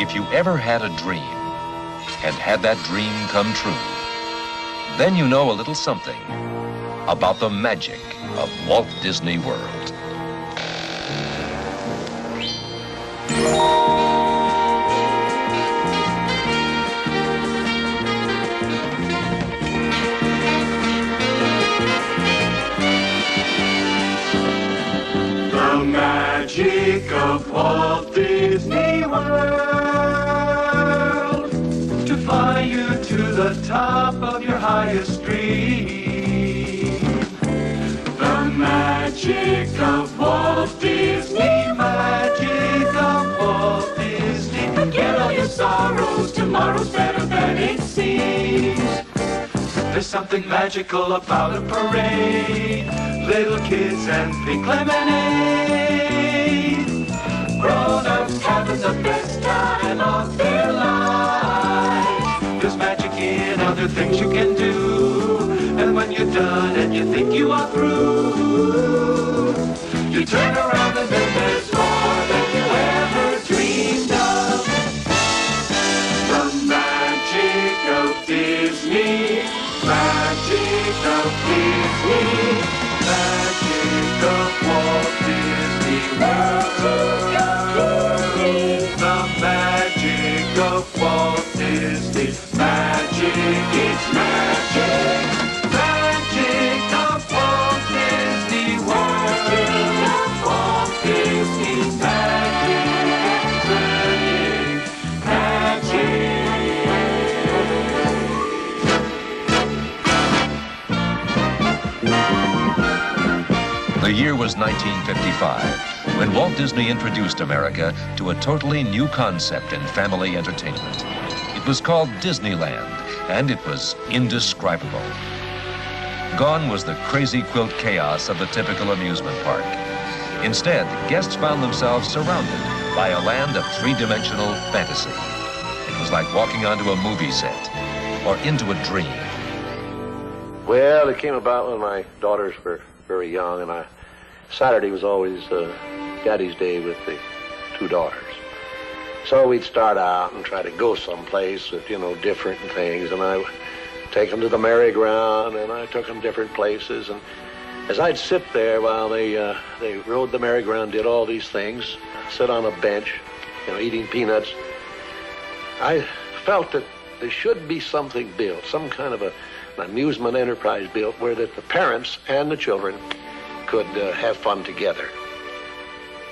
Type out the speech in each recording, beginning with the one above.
If you ever had a dream and had that dream come true, then you know a little something about the magic of Walt Disney World. The magic of Walt Disney World, to fly you to the top of your highest dream. The magic of Walt Disney, magic of Walt Disney. Forget all your sorrows, tomorrow's better than it seems. There's something magical about a parade, little kids and pink lemonade. Grown-ups having the best time of their lives. There's magic in other things you can do, and when you're done and you think you are through, you turn around and then there's more than you ever dreamed of. The magic of Disney, magic of Disney, magic of Walt Disney World. The magic of Walt Disney, magic, it's magic, magic of Walt Disney World. Magic of Walt Disney, magic, magic. The year was 1955, when Walt Disney introduced America to a totally new concept in family entertainment. It was called Disneyland, and it was indescribable. Gone was the crazy quilt chaos of the typical amusement park. Instead, guests found themselves surrounded by a land of three-dimensional fantasy. It was like walking onto a movie set or into a dream. Well, it came about when my daughters were very young, and Saturday was always Daddy's Day with the two daughters. So we'd start out and try to go someplace with, different things, and I take them to the merry-go-round, and I took them different places, and as I'd sit there while they rode the merry-go-round, did all these things, sit on a bench, eating peanuts, I felt that there should be something built, some kind of an amusement enterprise built where that the parents and the children could have fun together.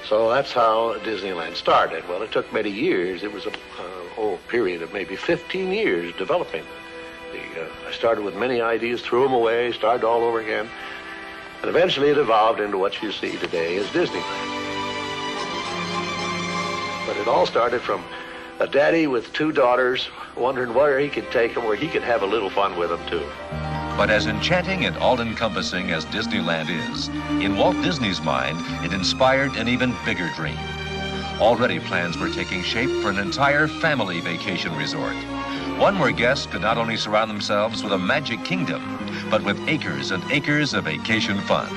So that's how Disneyland started. Well, it took many years. It was a whole period of maybe 15 years developing. I started with many ideas, threw them away, started all over again, and eventually it evolved into what you see today as Disneyland. But it all started from a daddy with two daughters wondering where he could take them, where he could have a little fun with them, too. But as enchanting and all-encompassing as Disneyland is, in Walt Disney's mind, it inspired an even bigger dream. Already plans were taking shape for an entire family vacation resort. One where guests could not only surround themselves with a magic kingdom, but with acres and acres of vacation fun.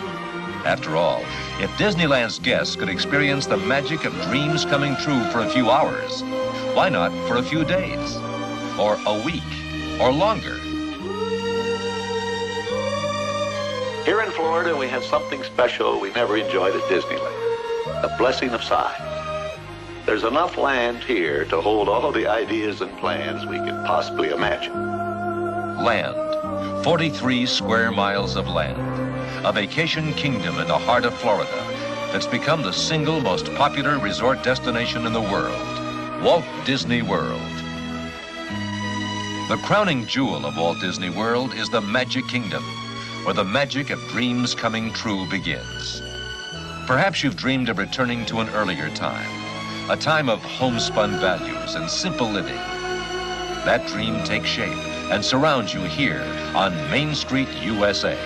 After all, if Disneyland's guests could experience the magic of dreams coming true for a few hours, why not for a few days, or a week, or longer? Here in Florida, we have something special we never enjoyed at Disneyland, the blessing of size. There's enough land here to hold all the ideas and plans we could possibly imagine. Land, 43 square miles of land, a vacation kingdom in the heart of Florida that's become the single most popular resort destination in the world, Walt Disney World. The crowning jewel of Walt Disney World is the Magic Kingdom, where the magic of dreams coming true begins. Perhaps you've dreamed of returning to an earlier time, a time of homespun values and simple living. That dream takes shape and surrounds you here on Main Street, USA.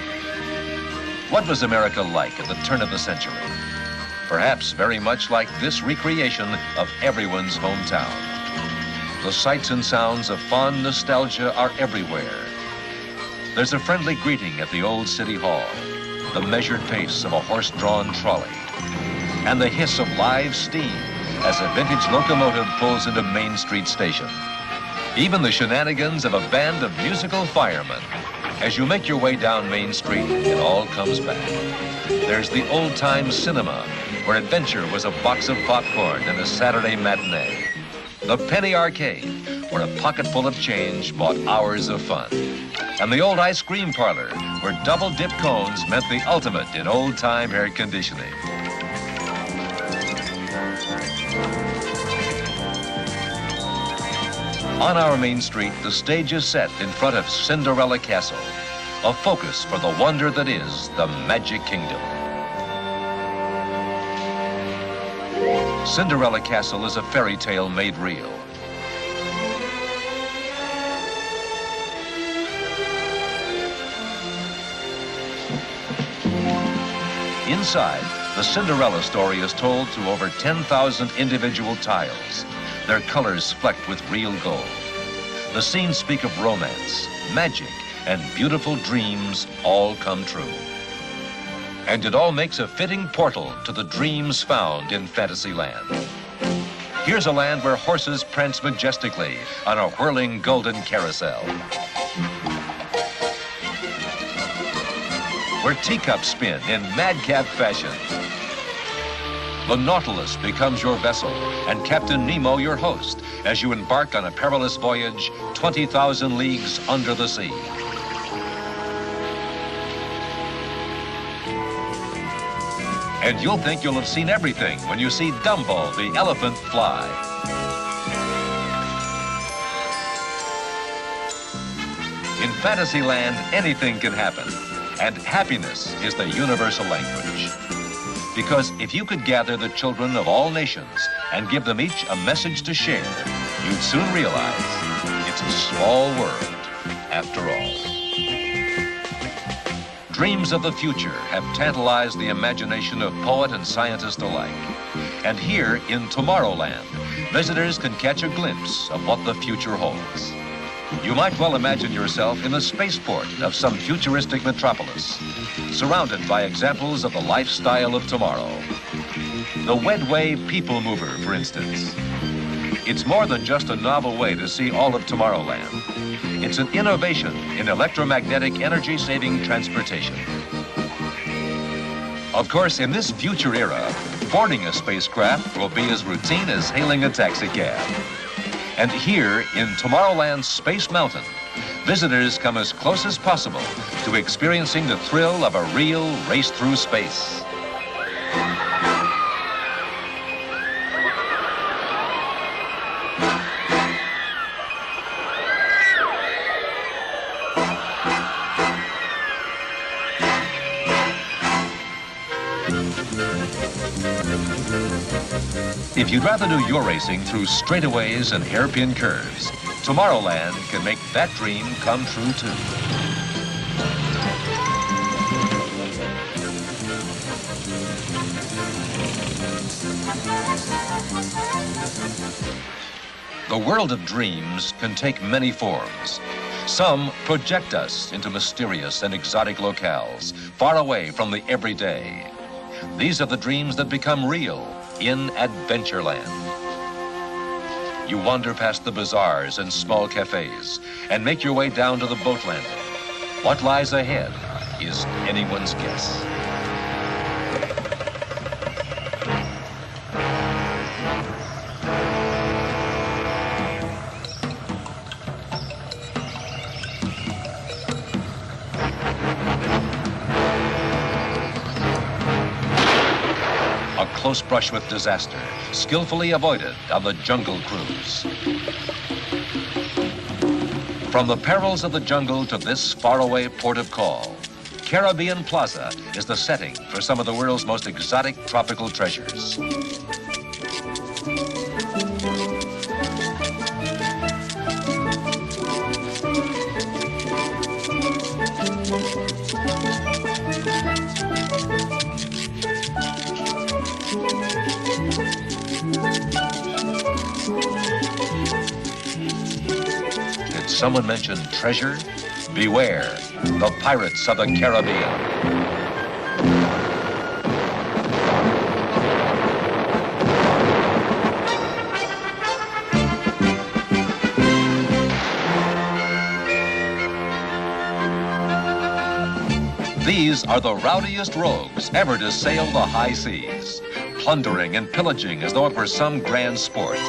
What was America like at the turn of the century? Perhaps very much like this recreation of everyone's hometown. The sights and sounds of fond nostalgia are everywhere. There's a friendly greeting at the old City Hall, the measured pace of a horse-drawn trolley, and the hiss of live steam as a vintage locomotive pulls into Main Street Station. Even the shenanigans of a band of musical firemen. As you make your way down Main Street, it all comes back. There's the old-time cinema, where adventure was a box of popcorn and a Saturday matinee. The Penny Arcade, where a pocketful of change bought hours of fun. And the old ice cream parlor, where double-dip cones meant the ultimate in old-time air conditioning. On our Main Street, the stage is set in front of Cinderella Castle, a focus for the wonder that is the Magic Kingdom. Cinderella Castle is a fairy tale made real. Inside, the Cinderella story is told through over 10,000 individual tiles, their colors flecked with real gold. The scenes speak of romance, magic, and beautiful dreams all come true. And it all makes a fitting portal to the dreams found in Fantasyland. Here's a land where horses prance majestically on a whirling golden carousel, where teacups spin in madcap fashion. The Nautilus becomes your vessel and Captain Nemo your host as you embark on a perilous voyage 20,000 leagues under the sea. And you'll think you'll have seen everything when you see Dumbo the elephant fly. In Fantasyland, anything can happen, and happiness is the universal language. Because if you could gather the children of all nations and give them each a message to share, you'd soon realize it's a small world after all. Dreams of the future have tantalized the imagination of poet and scientist alike. And here in Tomorrowland, visitors can catch a glimpse of what the future holds. You might well imagine yourself in the spaceport of some futuristic metropolis, surrounded by examples of the lifestyle of tomorrow. The Wedway People Mover, for instance. It's more than just a novel way to see all of Tomorrowland. It's an innovation in electromagnetic energy-saving transportation. Of course, in this future era, boarding a spacecraft will be as routine as hailing a taxi cab. And here in Tomorrowland's Space Mountain, visitors come as close as possible to experiencing the thrill of a real race through space. If you'd rather do your racing through straightaways and hairpin curves, Tomorrowland can make that dream come true too. The world of dreams can take many forms. Some project us into mysterious and exotic locales, far away from the everyday. These are the dreams that become real in Adventureland. You wander past the bazaars and small cafes and make your way down to the boat landing. What lies ahead is anyone's guess. Close brush with disaster, skillfully avoided on the Jungle Cruise. From the perils of the jungle to this faraway port of call, Caribbean Plaza is the setting for some of the world's most exotic tropical treasures. Did someone mention treasure? Beware, the pirates of the Caribbean. These are the rowdiest rogues ever to sail the high seas, plundering and pillaging as though it were some grand sport.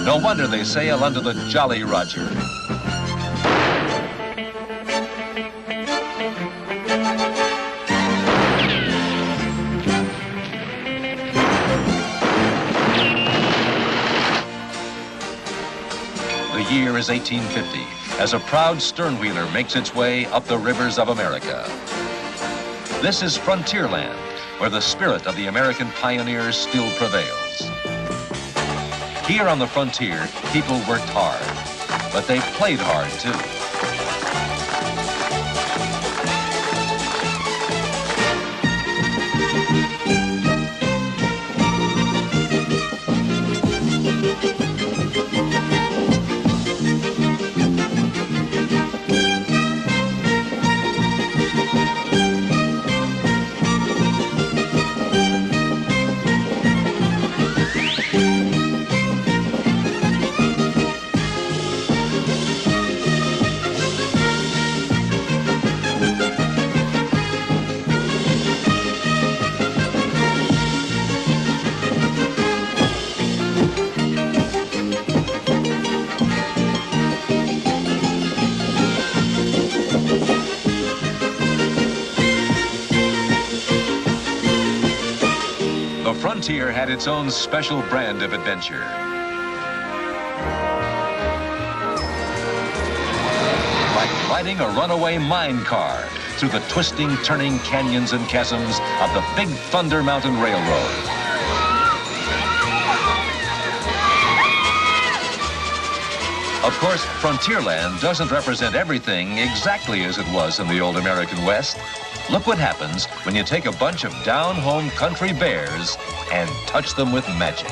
No wonder they sail under the Jolly Roger. The year is 1850, as a proud sternwheeler makes its way up the rivers of America. This is Frontierland, where the spirit of the American pioneers still prevails. Here on the frontier, people worked hard, but they played hard too. The frontier had its own special brand of adventure. Like riding a runaway mine car through the twisting, turning canyons and chasms of the Big Thunder Mountain Railroad. Of course, Frontierland doesn't represent everything exactly as it was in the old American West. Look what happens when you take a bunch of down-home country bears and touch them with magic.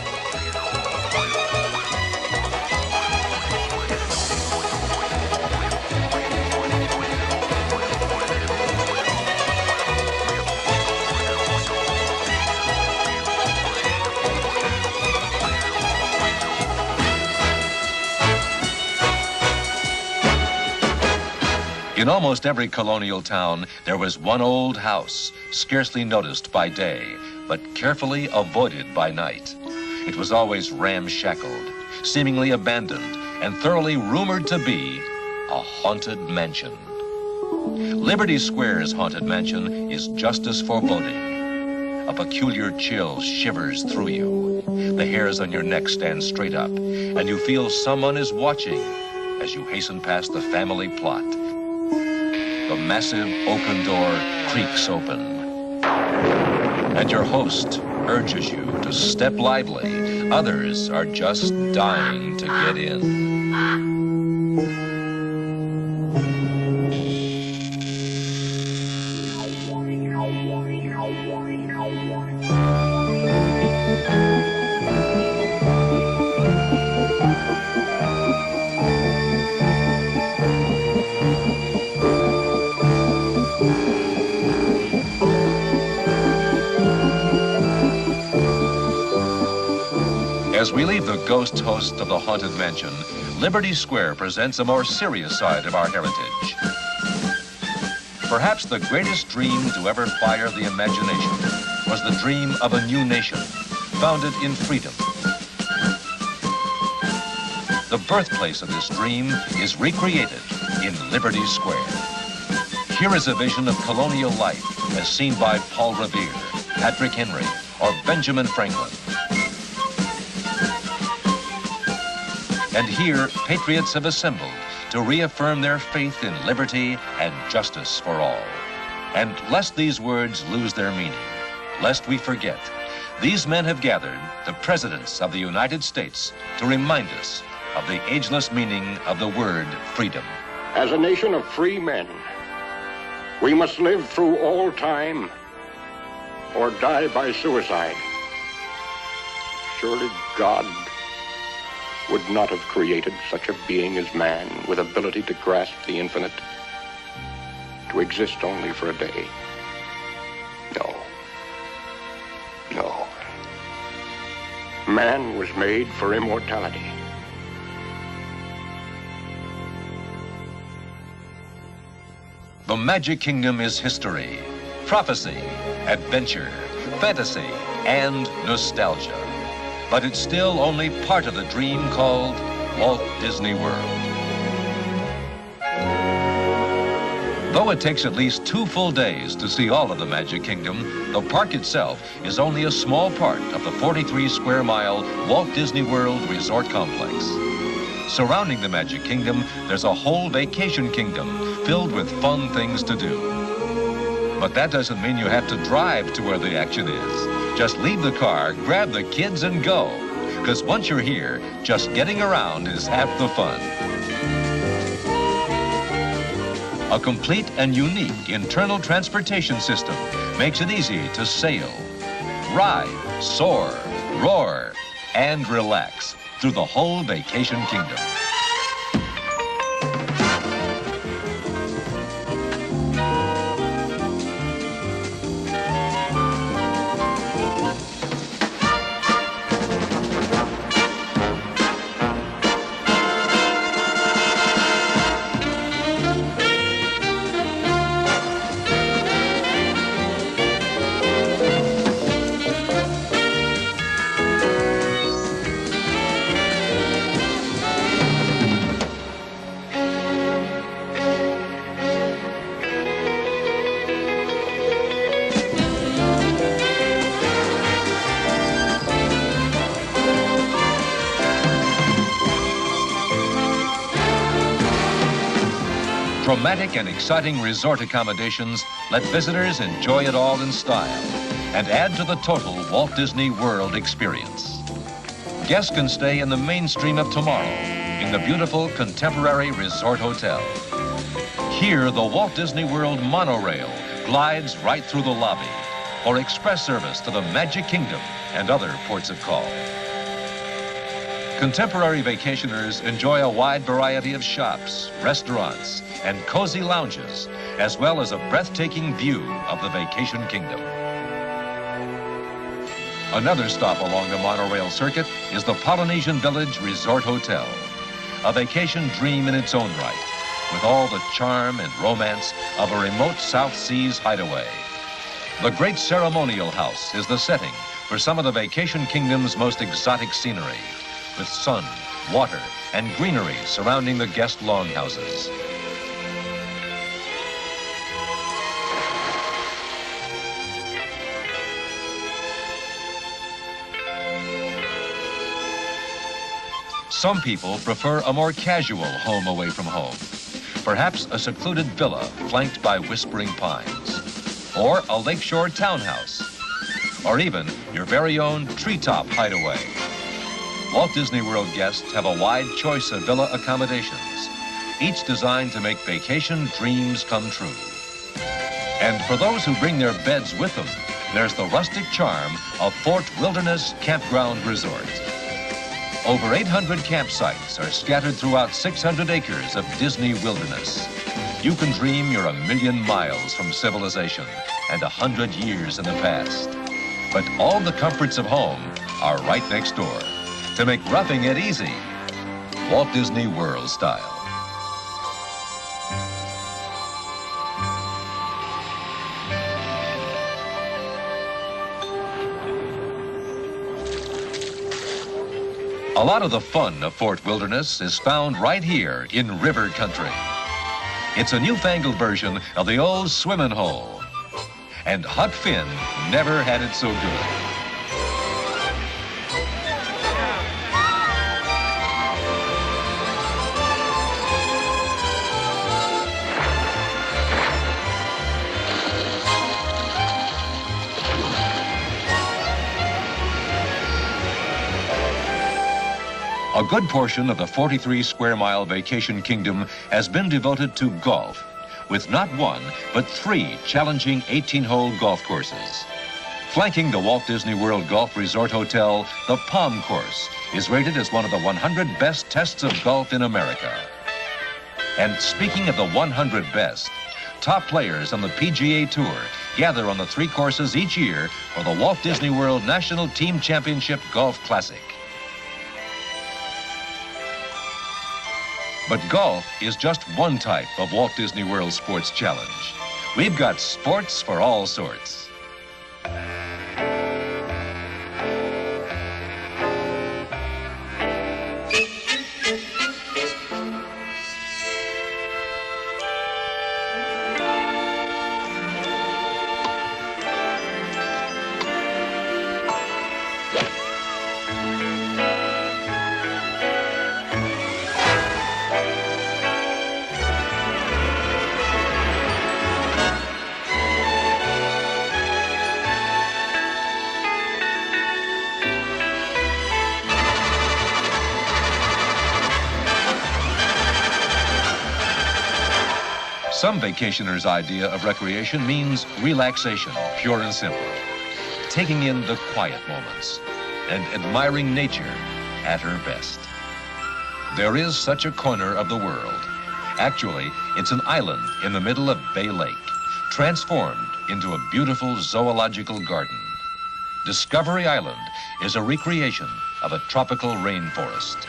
In almost every colonial town, there was one old house, scarcely noticed by day, but carefully avoided by night. It was always ramshackled, seemingly abandoned, and thoroughly rumored to be a haunted mansion. Liberty Square's haunted mansion is just as foreboding. A peculiar chill shivers through you. The hairs on your neck stand straight up, and you feel someone is watching as you hasten past the family plot. The massive oaken door creaks open, and your host urges you to step lively. Others are just dying to get in. As we leave the ghost host of the haunted mansion, Liberty Square presents a more serious side of our heritage. Perhaps the greatest dream to ever fire the imagination was the dream of a new nation, founded in freedom. The birthplace of this dream is recreated in Liberty Square. Here is a vision of colonial life as seen by Paul Revere, Patrick Henry, or Benjamin Franklin. And here, patriots have assembled to reaffirm their faith in liberty and justice for all. And lest these words lose their meaning, lest we forget, these men have gathered the presidents of the United States to remind us of the ageless meaning of the word freedom. As a nation of free men, we must live through all time or die by suicide. Surely God would not have created such a being as man with ability to grasp the infinite, to exist only for a day. No. No. Man was made for immortality. The Magic Kingdom is history, prophecy, adventure, fantasy, and nostalgia. But it's still only part of the dream called Walt Disney World. Though it takes at least 2 full days to see all of the Magic Kingdom, the park itself is only a small part of the 43 square mile Walt Disney World Resort Complex. Surrounding the Magic Kingdom, there's a whole vacation kingdom filled with fun things to do. But that doesn't mean you have to drive to where the action is. Just leave the car, grab the kids, and go. Because once you're here, just getting around is half the fun. A complete and unique internal transportation system makes it easy to sail, ride, soar, roar, and relax through the whole vacation kingdom. Dramatic and exciting resort accommodations let visitors enjoy it all in style and add to the total Walt Disney World experience. Guests can stay in the mainstream of tomorrow in the beautiful contemporary resort hotel. Here, the Walt Disney World monorail glides right through the lobby for express service to the Magic Kingdom and other ports of call. Contemporary vacationers enjoy a wide variety of shops, restaurants, and cozy lounges, as well as a breathtaking view of the vacation kingdom. Another stop along the monorail circuit is the Polynesian Village Resort Hotel, a vacation dream in its own right, with all the charm and romance of a remote South Seas hideaway. The Great Ceremonial House is the setting for some of the vacation kingdom's most exotic scenery, with sun, water, and greenery surrounding the guest longhouses. Some people prefer a more casual home away from home. Perhaps a secluded villa flanked by whispering pines, or a lakeshore townhouse, or even your very own treetop hideaway. Walt Disney World guests have a wide choice of villa accommodations, each designed to make vacation dreams come true. And for those who bring their beds with them, there's the rustic charm of Fort Wilderness Campground Resort. Over 800 campsites are scattered throughout 600 acres of Disney wilderness. You can dream you're 1,000,000 miles from civilization and 100 years in the past. But all the comforts of home are right next door to make roughing it easy, Walt Disney World style. A lot of the fun of Fort Wilderness is found right here in River Country. It's a newfangled version of the old swimming hole. And Huck Finn never had it so good. A good portion of the 43 square mile vacation kingdom has been devoted to golf, with not one, but 3 challenging 18-hole golf courses. Flanking the Walt Disney World Golf Resort Hotel, the Palm Course is rated as one of the 100 best tests of golf in America. And speaking of the 100 best, top players on the PGA Tour gather on the 3 courses each year for the Walt Disney World National Team Championship Golf Classic. But golf is just one type of Walt Disney World Sports Challenge, We've got sports for all sorts. Some vacationers' idea of recreation means relaxation, pure and simple. Taking in the quiet moments and admiring nature at her best. There is such a corner of the world. Actually, it's an island in the middle of Bay Lake, transformed into a beautiful zoological garden. Discovery Island is a recreation of a tropical rainforest.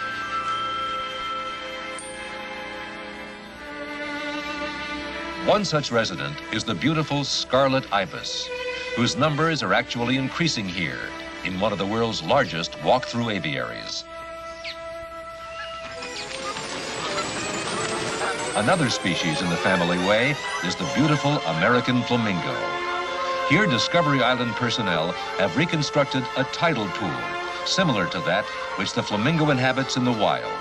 One such resident is the beautiful scarlet ibis, whose numbers are actually increasing here in one of the world's largest walk-through aviaries. Another species in the family way is the beautiful American flamingo. Here, Discovery Island personnel have reconstructed a tidal pool similar to that which the flamingo inhabits in the wild.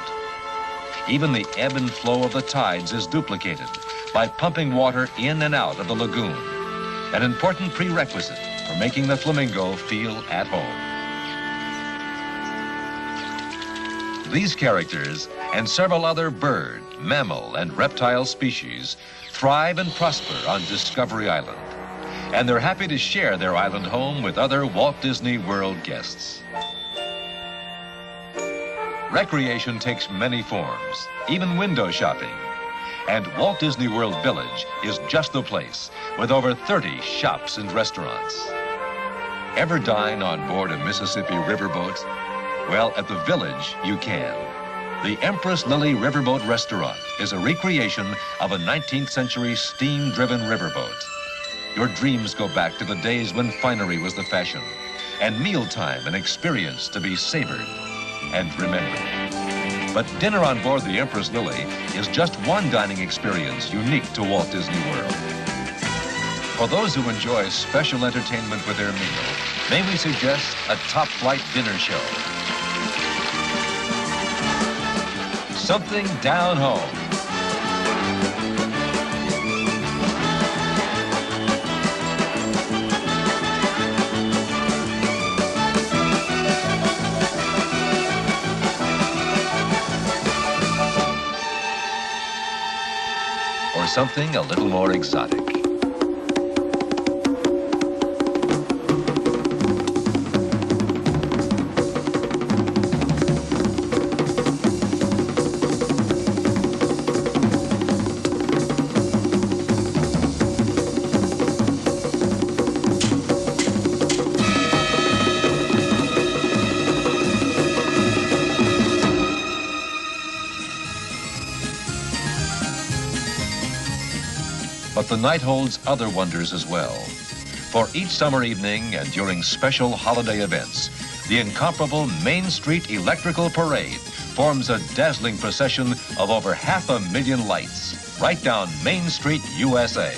Even the ebb and flow of the tides is duplicated by pumping water in and out of the lagoon, an important prerequisite for making the flamingo feel at home. These characters and several other bird, mammal, and reptile species thrive and prosper on Discovery Island, and they're happy to share their island home with other Walt Disney World guests. Recreation takes many forms, even window shopping. And Walt Disney World Village is just the place, with over 30 shops and restaurants. Ever dine on board a Mississippi riverboat? Well, at the Village, you can. The Empress Lily Riverboat Restaurant is a recreation of a 19th century steam-driven riverboat. Your dreams go back to the days when finery was the fashion, and mealtime an experience to be savored and remembered. But dinner on board the Empress Lily is just one dining experience unique to Walt Disney World. For those who enjoy special entertainment with their meal, may we suggest a top-flight dinner show. Something down home. Or something a little more exotic. But the night holds other wonders as well. For each summer evening and during special holiday events, the incomparable Main Street Electrical Parade forms a dazzling procession of over 500,000 lights right down Main Street, USA.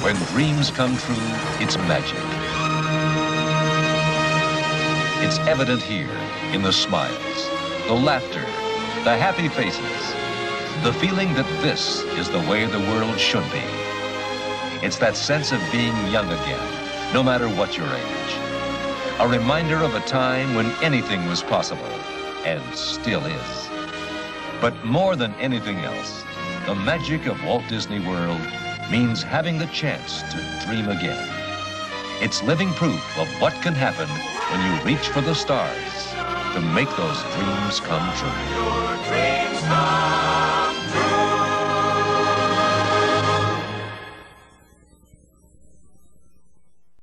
When dreams come true, it's magic. It's evident here in the smiles, the laughter, the happy faces, the feeling that this is the way the world should be. It's that sense of being young again, no matter what your age. A reminder of a time when anything was possible, and still is. But more than anything else, the magic of Walt Disney World means having the chance to dream again. It's living proof of what can happen when you reach for the stars to make those dreams come true.